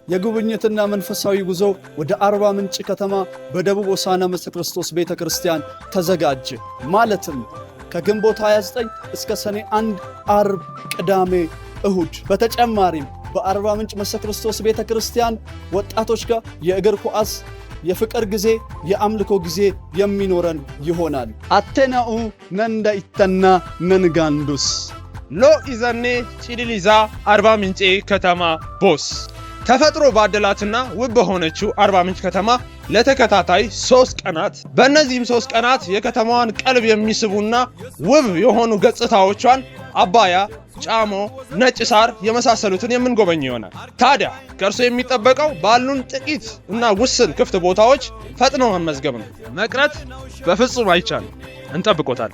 የጉብኝትና መንፈሳዊ ጉዞ ወደ አርባ ምንጭ ከተማ በደቡብ ሆሳዕና ምስጢረ ክርስቶስ ቤተክርስቲያን ተዘጋጀ። ማለትም ከግንቦት 29 እስከ ሰኔ 1 አርብ፣ ቅዳሜ፣ እሁድ። በተጨማሪም በአርባ ምንጭ ምስጢረ ክርስቶስ ቤተክርስቲያን ወጣቶች ጋር የእግር ኳስ፣ የፍቅር ጊዜ፣ የአምልኮ ጊዜ የሚኖረን ይሆናል። አቴናኡ ነንዳ ኢተና ነንጋንዱስ ሎ ኢዘኔ ቺሊሊዛ አርባ ምንጭ ከተማ ቦስ ተፈጥሮ ባደላትና ውብ በሆነችው አርባ ምንጭ ከተማ ለተከታታይ 3 ቀናት በእነዚህም 3 ቀናት የከተማዋን ቀልብ የሚስቡና ውብ የሆኑ ገጽታዎቿን አባያ፣ ጫሞ፣ ነጭ ሳር የመሳሰሉትን የምንጎበኝ ይሆናል። ታዲያ ከእርሱ የሚጠበቀው ባሉን ጥቂት እና ውስን ክፍት ቦታዎች ፈጥኖ መመዝገብ ነው። መቅረት በፍጹም አይቻልም። እንጠብቆታል።